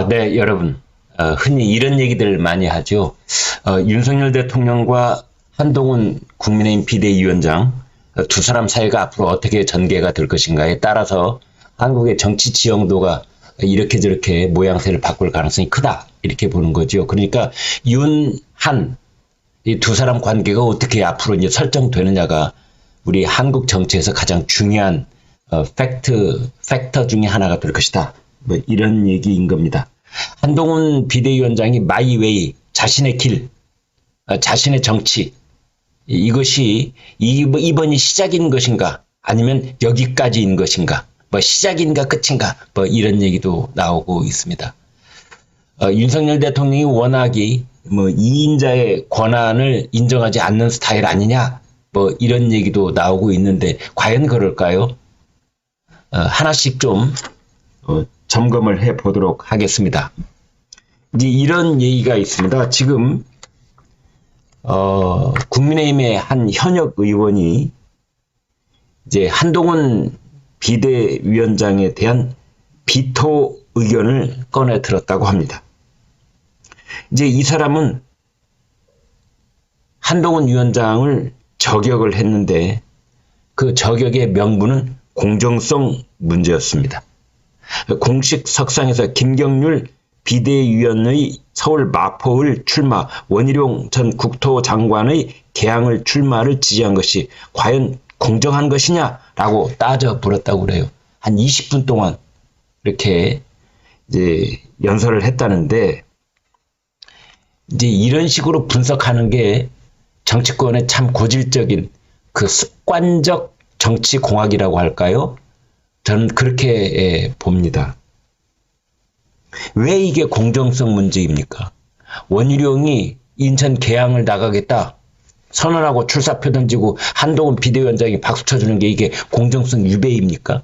네, 여러분. 흔히 이런 얘기들 많이 하죠. 윤석열 대통령과 한동훈 국민의힘 비대위원장 두 사람 사이가 앞으로 어떻게 전개가 될 것인가에 따라서 한국의 정치 지형도가 이렇게 저렇게 모양새를 바꿀 가능성이 크다. 이렇게 보는 거죠. 그러니까 윤, 한, 이 두 사람 관계가 어떻게 앞으로 이제 설정되느냐가 우리 한국 정치에서 가장 중요한 팩터 중에 하나가 될 것이다. 뭐 이런 얘기인 겁니다. 한동훈 비대위원장이 마이웨이, 자신의 길, 자신의 정치, 이것이 이번이 시작인 것인가 아니면 여기까지인 것인가, 뭐 시작인가 끝인가, 뭐 이런 얘기도 나오고 있습니다. 윤석열 대통령이 워낙이 뭐 2인자의 권한을 인정하지 않는 스타일 아니냐, 뭐 이런 얘기도 나오고 있는데 과연 그럴까요? 하나씩 좀 점검을 해 보도록 하겠습니다. 이제 이런 얘기가 있습니다. 지금 국민의힘의 한 현역 의원이 이제 한동훈 비대위원장에 대한 비토 의견을 꺼내 들었다고 합니다. 이제 이 사람은 한동훈 위원장을 저격을 했는데 그 저격의 명분은 공정성 문제였습니다. 공식 석상에서 김경률 비대위원의 서울 마포을 출마, 원희룡 전 국토장관의 개항을 출마를 지지한 것이 과연 공정한 것이냐라고 따져 물었다고 그래요. 한 20분 동안 이렇게 이제 연설을 했다는데, 이제 이런 식으로 분석하는 게 정치권의 참 고질적인 그 습관적 정치공학이라고 할까요? 저는 그렇게 봅니다. 왜 이게 공정성 문제입니까? 원희룡이 인천 계양을 나가겠다 선언하고 출사표 던지고 한동훈 비대위원장이 박수 쳐주는 게 이게 공정성 유배입니까?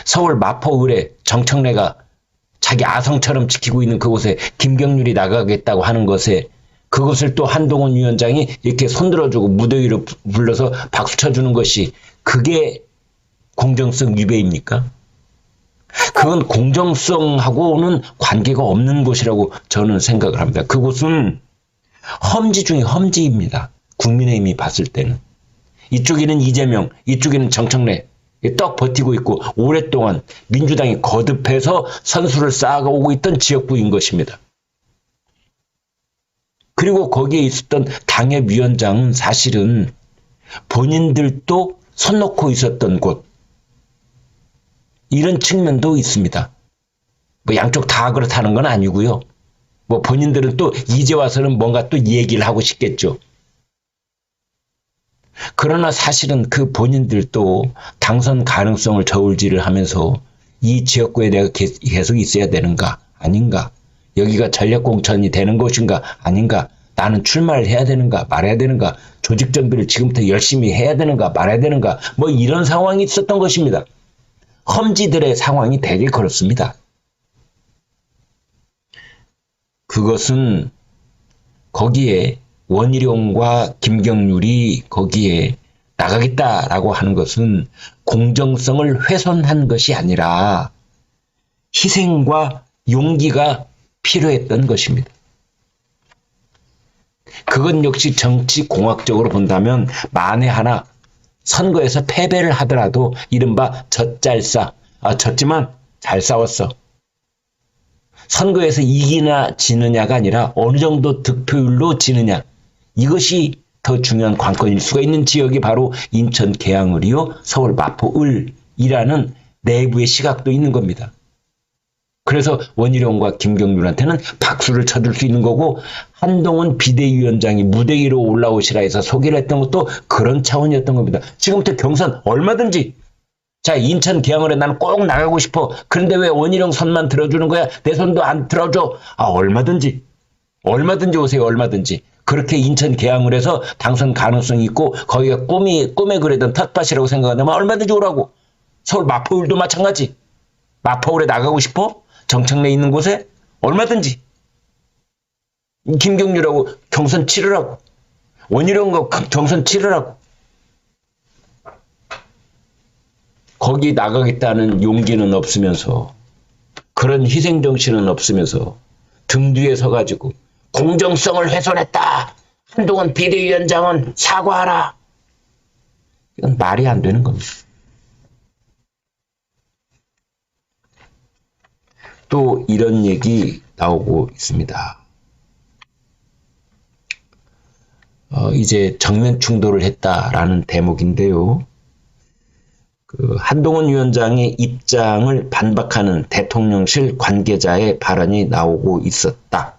서울 마포을에 정청래가 자기 아성처럼 지키고 있는 그곳에 김경률이 나가겠다고 하는 것에 그것을 또 한동훈 위원장이 이렇게 손들어주고 무대 위로 불러서 박수 쳐주는 것이 그게 공정성 위배입니까? 그건 공정성하고는 관계가 없는 곳이라고 저는 생각을 합니다. 그곳은 험지 중에 험지입니다. 국민의힘이 봤을 때는. 이쪽에는 이재명, 이쪽에는 정청래 떡 버티고 있고 오랫동안 민주당이 거듭해서 선수를 쌓아오고 있던 지역구인 것입니다. 그리고 거기에 있었던 당협위원장은 사실은 본인들도 손 놓고 있었던 곳, 이런 측면도 있습니다. 뭐 양쪽 다 그렇다는 건 아니고요. 뭐 본인들은 또 이제 와서는 뭔가 또 얘기를 하고 싶겠죠. 그러나 사실은 그 본인들도 당선 가능성을 저울질을 하면서 이 지역구에 내가 계속 있어야 되는가 아닌가, 여기가 전략공천이 되는 곳인가 아닌가, 나는 출마를 해야 되는가 말아야 되는가, 조직 정비를 지금부터 열심히 해야 되는가 말아야 되는가, 뭐 이런 상황이 있었던 것입니다. 험지들의 상황이 되게 그렇습니다. 그것은 거기에 원희룡과 김경률이 거기에 나가겠다라고 하는 것은 공정성을 훼손한 것이 아니라 희생과 용기가 필요했던 것입니다. 그건 역시 정치공학적으로 본다면 만에 하나 선거에서 패배를 하더라도 이른바 젖잘싸, 졌지만 잘 싸웠어. 선거에서 이기나 지느냐가 아니라 어느 정도 득표율로 지느냐, 이것이 더 중요한 관건일 수가 있는 지역이 바로 인천 계양을이요, 서울 마포을이라는 내부의 시각도 있는 겁니다. 그래서 원희룡과 김경률한테는 박수를 쳐줄 수 있는 거고, 한동훈 비대위원장이 무대 위로 올라오시라 해서 소개를 했던 것도 그런 차원이었던 겁니다. 지금부터 경선 얼마든지, 자, 인천 계양을에 나는 꼭 나가고 싶어. 그런데 왜 원희룡 손만 들어주는 거야? 내 손도 안 들어줘. 얼마든지 오세요. 얼마든지. 그렇게 인천 계양을에서 당선 가능성이 있고 거기가 꿈에 그리던 텃밭이라고 생각한다면 얼마든지 오라고. 서울 마포울도 마찬가지. 마포울에 나가고 싶어? 정청래 있는 곳에? 얼마든지. 김경률하고 경선 치르라고. 원희룡과 경선 치르라고. 거기 나가겠다는 용기는 없으면서 그런 희생정신은 없으면서 등 뒤에 서가지고 공정성을 훼손했다. 한동훈 비대위원장은 사과하라. 이건 말이 안 되는 겁니다. 또 이런 얘기 나오고 있습니다. 이제 정면 충돌을 했다라는 대목인데요. 한동훈 위원장의 입장을 반박하는 대통령실 관계자의 발언이 나오고 있었다.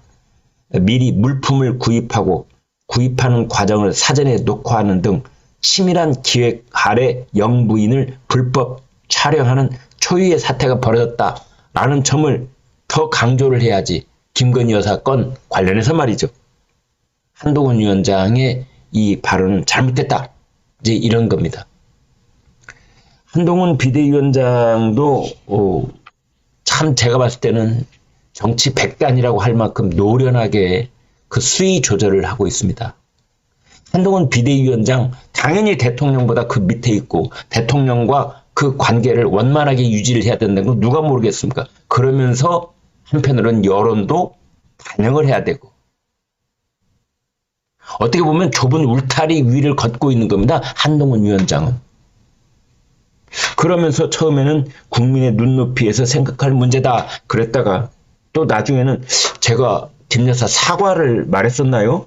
미리 물품을 구입하고 구입하는 과정을 사전에 녹화하는 등 치밀한 기획 아래 영부인을 불법 촬영하는 초유의 사태가 벌어졌다라는 점을 더 강조를 해야지. 김건희 여사 건 관련해서 말이죠. 한동훈 위원장의 이 발언은 잘못됐다. 이제 이런 겁니다. 한동훈 비대위원장도 참 제가 봤을 때는 정치 백단이라고 할 만큼 노련하게 그 수위 조절을 하고 있습니다. 한동훈 비대위원장 당연히 대통령보다 그 밑에 있고 대통령과 그 관계를 원만하게 유지를 해야 된다는 건 누가 모르겠습니까? 그러면서 한편으로는 여론도 반영을 해야 되고 어떻게 보면 좁은 울타리 위를 걷고 있는 겁니다. 한동훈 위원장은. 그러면서 처음에는 국민의 눈높이에서 생각할 문제다 그랬다가 또 나중에는 제가 김 여사 사과를 말했었나요?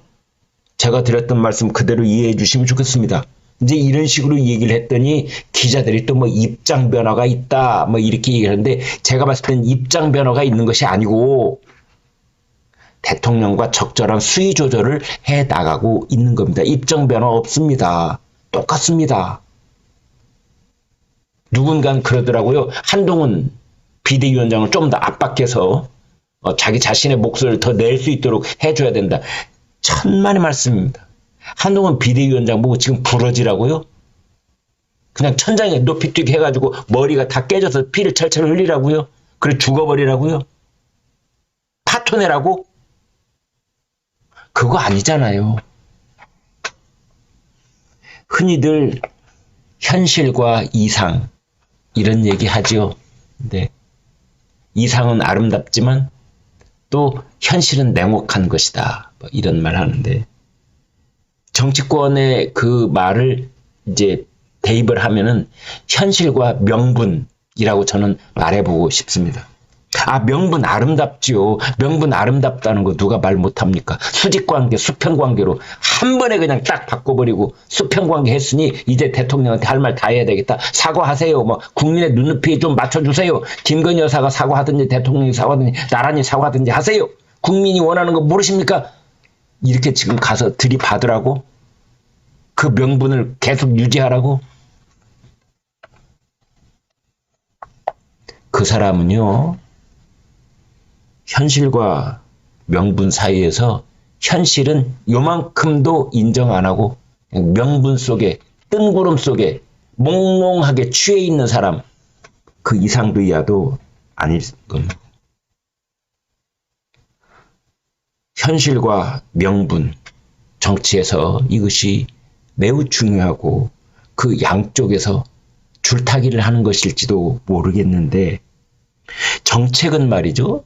제가 드렸던 말씀 그대로 이해해 주시면 좋겠습니다. 이제 이런 식으로 얘기를 했더니 기자들이 또 뭐 입장 변화가 있다 뭐 이렇게 얘기하는데 제가 봤을 땐 입장 변화가 있는 것이 아니고 대통령과 적절한 수위 조절을 해 나가고 있는 겁니다. 입장 변화 없습니다. 똑같습니다. 누군가는 그러더라고요. 한동훈 비대위원장을 좀 더 압박해서 자기 자신의 목소리를 더 낼 수 있도록 해줘야 된다. 천만의 말씀입니다. 한동훈 비대위원장 보고 지금 부러지라고요? 그냥 천장에 높이 뛰게 해가지고 머리가 다 깨져서 피를 철철 흘리라고요? 그래 죽어버리라고요? 파토내라고? 그거 아니잖아요. 흔히들 현실과 이상 이런 얘기 하죠. 네. 이상은 아름답지만 또 현실은 냉혹한 것이다. 뭐 이런 말 하는데 정치권의 그 말을 이제 대입을 하면은 현실과 명분이라고 저는 말해보고 싶습니다. 아, 명분 아름답지요. 명분 아름답다는 거 누가 말 못합니까? 수직관계, 수평관계로 한 번에 그냥 딱 바꿔버리고 수평관계 했으니 이제 대통령한테 할 말 다 해야 되겠다. 사과하세요. 뭐 국민의 눈높이에 좀 맞춰주세요. 김건희 여사가 사과하든지 대통령이 사과하든지 나란히 사과하든지 하세요. 국민이 원하는 거 모르십니까? 이렇게 지금 가서 들이받으라고? 그 명분을 계속 유지하라고? 그 사람은요. 현실과 명분 사이에서 현실은 요만큼도 인정 안 하고 명분 속에 뜬구름 속에 몽롱하게 취해 있는 사람 그 이상도 이하도 아닐 겁니다. 현실과 명분 정치에서 이것이 매우 중요하고 그 양쪽에서 줄타기를 하는 것일지도 모르겠는데 정책은 말이죠.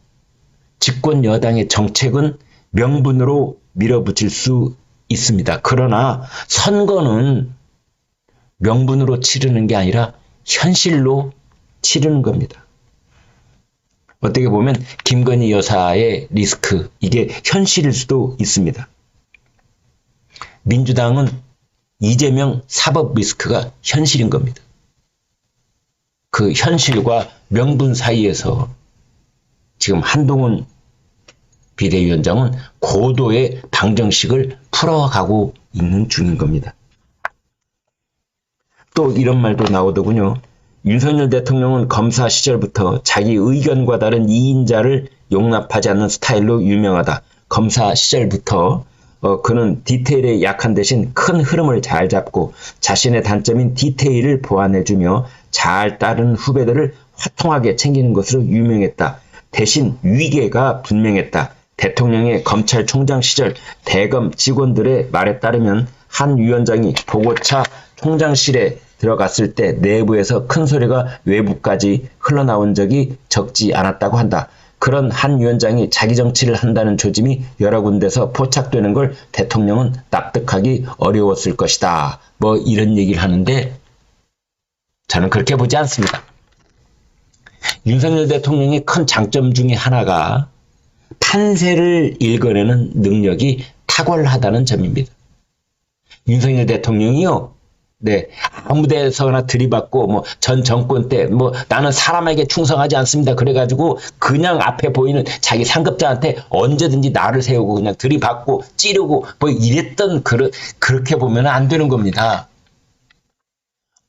집권 여당의 정책은 명분으로 밀어붙일 수 있습니다. 그러나 선거는 명분으로 치르는 게 아니라 현실로 치르는 겁니다. 어떻게 보면 김건희 여사의 리스크, 이게 현실일 수도 있습니다. 민주당은 이재명 사법 리스크가 현실인 겁니다. 그 현실과 명분 사이에서 지금 한동훈 비대위원장은 고도의 방정식을 풀어가고 있는 중인 겁니다. 또 이런 말도 나오더군요. 윤석열 대통령은 검사 시절부터 자기 의견과 다른 이인자를 용납하지 않는 스타일로 유명하다. 검사 시절부터 그는 디테일에 약한 대신 큰 흐름을 잘 잡고 자신의 단점인 디테일을 보완해주며 잘 따르는 후배들을 화통하게 챙기는 것으로 유명했다. 대신 위계가 분명했다. 대통령의 검찰총장 시절 대검 직원들의 말에 따르면 한 위원장이 보고차 총장실에 들어갔을 때 내부에서 큰 소리가 외부까지 흘러나온 적이 적지 않았다고 한다. 그런 한 위원장이 자기 정치를 한다는 조짐이 여러 군데서 포착되는 걸 대통령은 납득하기 어려웠을 것이다. 뭐 이런 얘기를 하는데 저는 그렇게 보지 않습니다. 윤석열 대통령의 큰 장점 중에 하나가 판세를 읽어내는 능력이 탁월하다는 점입니다. 윤석열 대통령이요, 네, 아무 데서나 들이받고, 뭐, 전 정권 때, 뭐, 나는 사람에게 충성하지 않습니다. 그래가지고, 그냥 앞에 보이는 자기 상급자한테 언제든지 나를 세우고, 그냥 들이받고, 찌르고, 뭐, 이랬던, 그렇게 보면 안 되는 겁니다.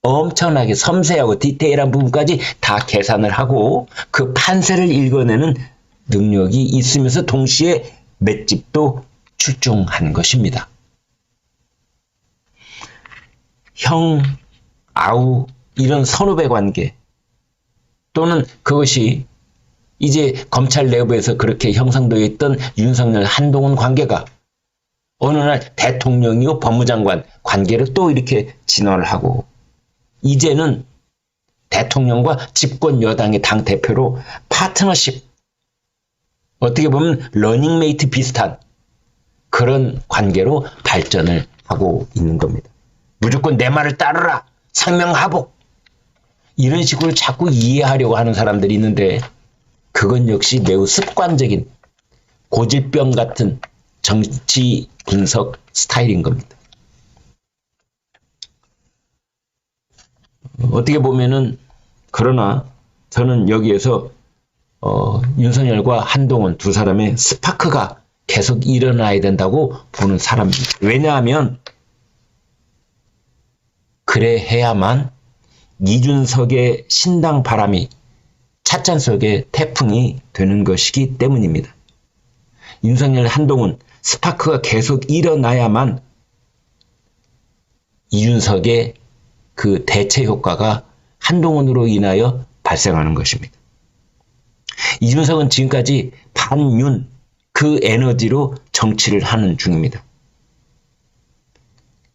엄청나게 섬세하고 디테일한 부분까지 다 계산을 하고, 그 판세를 읽어내는 능력이 있으면서 동시에 맷집도 출중한 것입니다. 형, 아우 이런 선후배 관계 또는 그것이 이제 검찰 내부에서 그렇게 형성되어 있던 윤석열 한동훈 관계가 어느 날 대통령이요 법무장관 관계를 또 이렇게 진화를 하고 이제는 대통령과 집권 여당의 당대표로 파트너십, 어떻게 보면 러닝메이트 비슷한 그런 관계로 발전을 하고 있는 겁니다. 무조건 내 말을 따르라, 상명하복, 이런 식으로 자꾸 이해하려고 하는 사람들이 있는데 그건 역시 매우 습관적인 고질병 같은 정치 분석 스타일인 겁니다. 어떻게 보면은 그러나 저는 여기에서 윤석열과 한동훈 두 사람의 스파크가 계속 일어나야 된다고 보는 사람입니다. 왜냐하면 그래 해야만 이준석의 신당 바람이 찻잔 속의 태풍이 되는 것이기 때문입니다. 윤석열, 한동훈 스파크가 계속 일어나야만 이준석의 그 대체 효과가 한동훈으로 인하여 발생하는 것입니다. 이준석은 지금까지 반윤 그 에너지로 정치를 하는 중입니다.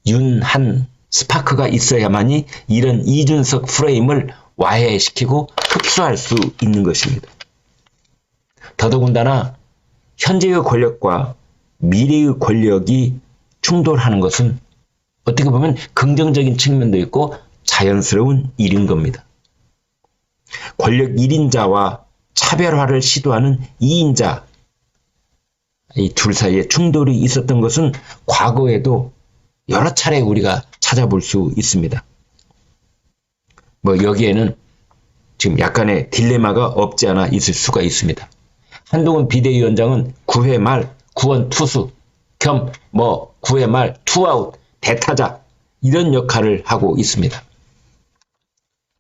윤한 스파크가 있어야만이 이런 이준석 프레임을 와해시키고 흡수할 수 있는 것입니다. 더더군다나 현재의 권력과 미래의 권력이 충돌하는 것은 어떻게 보면 긍정적인 측면도 있고 자연스러운 일인 겁니다. 권력 1인자와 차별화를 시도하는 2인자, 이 둘 사이에 충돌이 있었던 것은 과거에도 여러 차례 우리가 찾아볼 수 있습니다. 뭐 여기에는 지금 약간의 딜레마가 없지 않아 있을 수가 있습니다. 한동훈 비대위원장은 9회 말 구원 투수 겸 9회 말 투아웃 대타자 이런 역할을 하고 있습니다.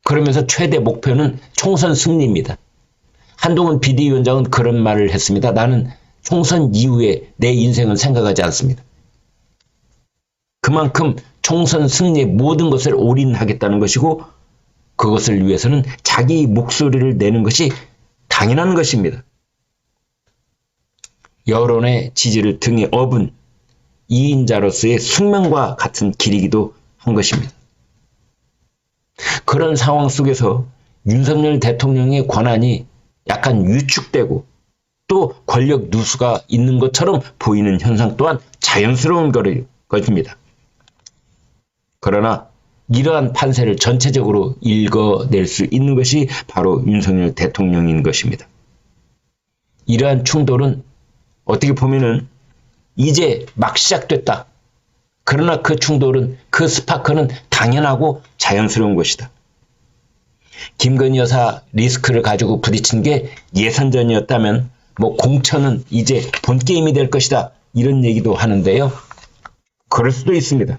그러면서 최대 목표는 총선 승리입니다. 한동훈 비대위원장은 그런 말을 했습니다. 나는 총선 이후에 내 인생은 생각하지 않습니다. 그만큼 총선 승리에 모든 것을 올인하겠다는 것이고 그것을 위해서는 자기 목소리를 내는 것이 당연한 것입니다. 여론의 지지를 등에 업은 2인자로서의 숙명과 같은 길이기도 한 것입니다. 그런 상황 속에서 윤석열 대통령의 권한이 약간 위축되고 또 권력 누수가 있는 것처럼 보이는 현상 또한 자연스러운 것입니다. 그러나 이러한 판세를 전체적으로 읽어낼 수 있는 것이 바로 윤석열 대통령인 것입니다. 이러한 충돌은 어떻게 보면은 이제 막 시작됐다. 그러나 그 충돌은, 그 스파크는 당연하고 자연스러운 것이다. 김건희 여사 리스크를 가지고 부딪힌 게 예선전이었다면 공천은 이제 본게임이 될 것이다. 이런 얘기도 하는데요. 그럴 수도 있습니다.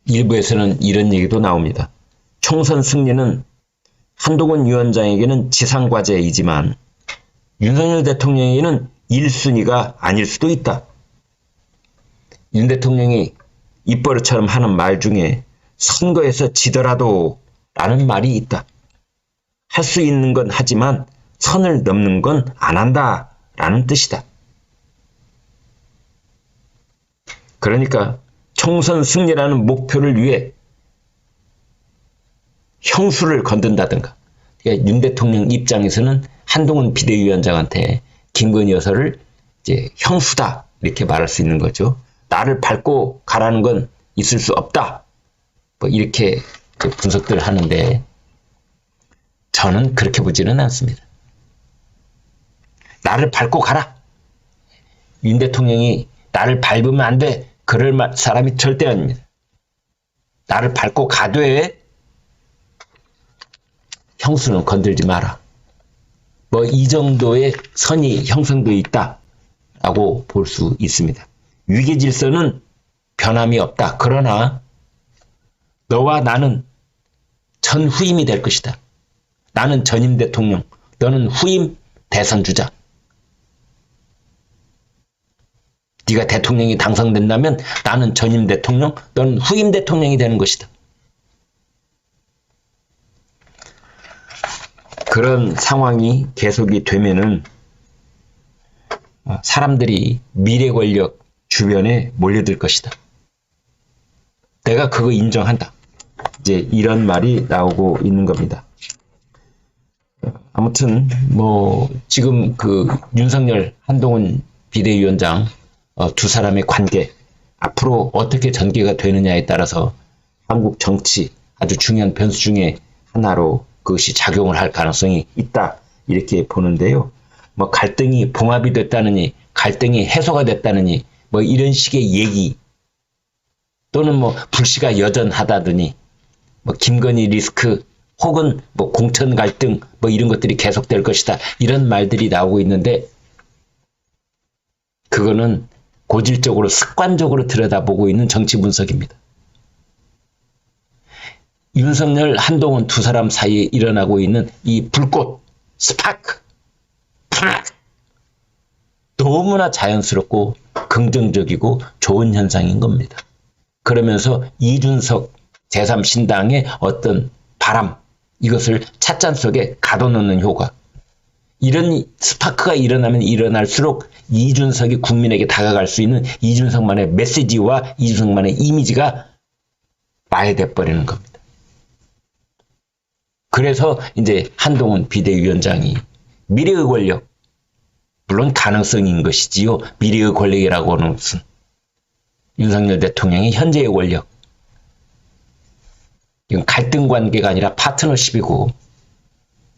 일부에서는 이런 얘기도 나옵니다. 총선 승리는 한동훈 위원장에게는 지상과제이지만 윤석열 대통령에게는 1순위가 아닐 수도 있다. 윤 대통령이 입버릇처럼 하는 말 중에 선거에서 지더라도 라는 말이 있다. 할 수 있는 건 하지만 선을 넘는 건 안 한다 라는 뜻이다. 그러니까 총선 승리라는 목표를 위해 형수를 건든다든가. 그러니까 윤 대통령 입장에서는 한동훈 비대위원장한테 김건희 여사를 이제 형수다 이렇게 말할 수 있는 거죠. 나를 밟고 가라는 건 있을 수 없다. 뭐 이렇게 분석들을 하는데 저는 그렇게 보지는 않습니다. 나를 밟고 가라. 윤 대통령이 나를 밟으면 안 돼. 그럴 사람이 절대 아닙니다. 나를 밟고 가되 형수는 건들지 마라. 뭐 이 정도의 선이 형성되어 있다라고 볼 수 있습니다. 위계 질서는 변함이 없다. 그러나 너와 나는 전후임이 될 것이다. 나는 전임 대통령, 너는 후임 대선 주자. 네가 대통령이 당선된다면 나는 전임 대통령, 너는 후임 대통령이 되는 것이다. 그런 상황이 계속이 되면은 사람들이 미래 권력 주변에 몰려들 것이다. 내가 그거 인정한다. 이제 이런 말이 나오고 있는 겁니다. 아무튼 뭐 지금 그 윤석열, 한동훈 비대위원장 두 사람의 관계 앞으로 어떻게 전개가 되느냐에 따라서 한국 정치 아주 중요한 변수 중에 하나로 그것이 작용을 할 가능성이 있다 이렇게 보는데요. 뭐 갈등이 봉합이 됐다느니 갈등이 해소가 됐다느니 뭐 이런 식의 얘기 또는 뭐 불씨가 여전하다더니 뭐 김건희 리스크 혹은 뭐 공천 갈등 뭐 이런 것들이 계속될 것이다 이런 말들이 나오고 있는데 그거는 고질적으로 습관적으로 들여다보고 있는 정치 분석입니다. 윤석열, 한동훈 두 사람 사이에 일어나고 있는 이 불꽃, 스파크, 너무나 자연스럽고 긍정적이고 좋은 현상인 겁니다. 그러면서 이준석 제3신당의 어떤 바람, 이것을 찻잔 속에 가둬놓는 효과. 이런 스파크가 일어나면 일어날수록 이준석이 국민에게 다가갈 수 있는 이준석만의 메시지와 이준석만의 이미지가 마해돼 버리는 겁니다. 그래서 이제 한동훈 비대위원장이 미래의 권력, 물론 가능성인 것이지요. 미래의 권력이라고 하는 것은 윤석열 대통령의 현재의 권력. 이건 갈등 관계가 아니라 파트너십이고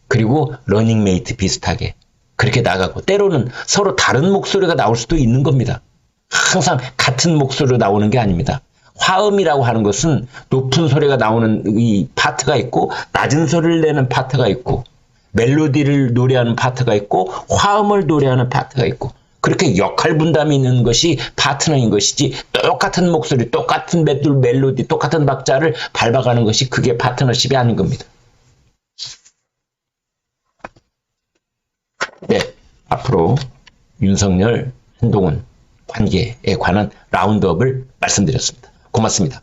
그리고 러닝메이트 비슷하게 그렇게 나가고 때로는 서로 다른 목소리가 나올 수도 있는 겁니다. 항상 같은 목소리로 나오는 게 아닙니다. 화음이라고 하는 것은 높은 소리가 나오는 이 파트가 있고 낮은 소리를 내는 파트가 있고 멜로디를 노래하는 파트가 있고 화음을 노래하는 파트가 있고 그렇게 역할 분담이 있는 것이 파트너인 것이지 똑같은 목소리, 똑같은 멜로디, 똑같은 박자를 밟아가는 것이 그게 파트너십이 아닌 겁니다. 네, 앞으로 윤석열, 한동훈 관계에 관한 라운드업을 말씀드렸습니다. 고맙습니다.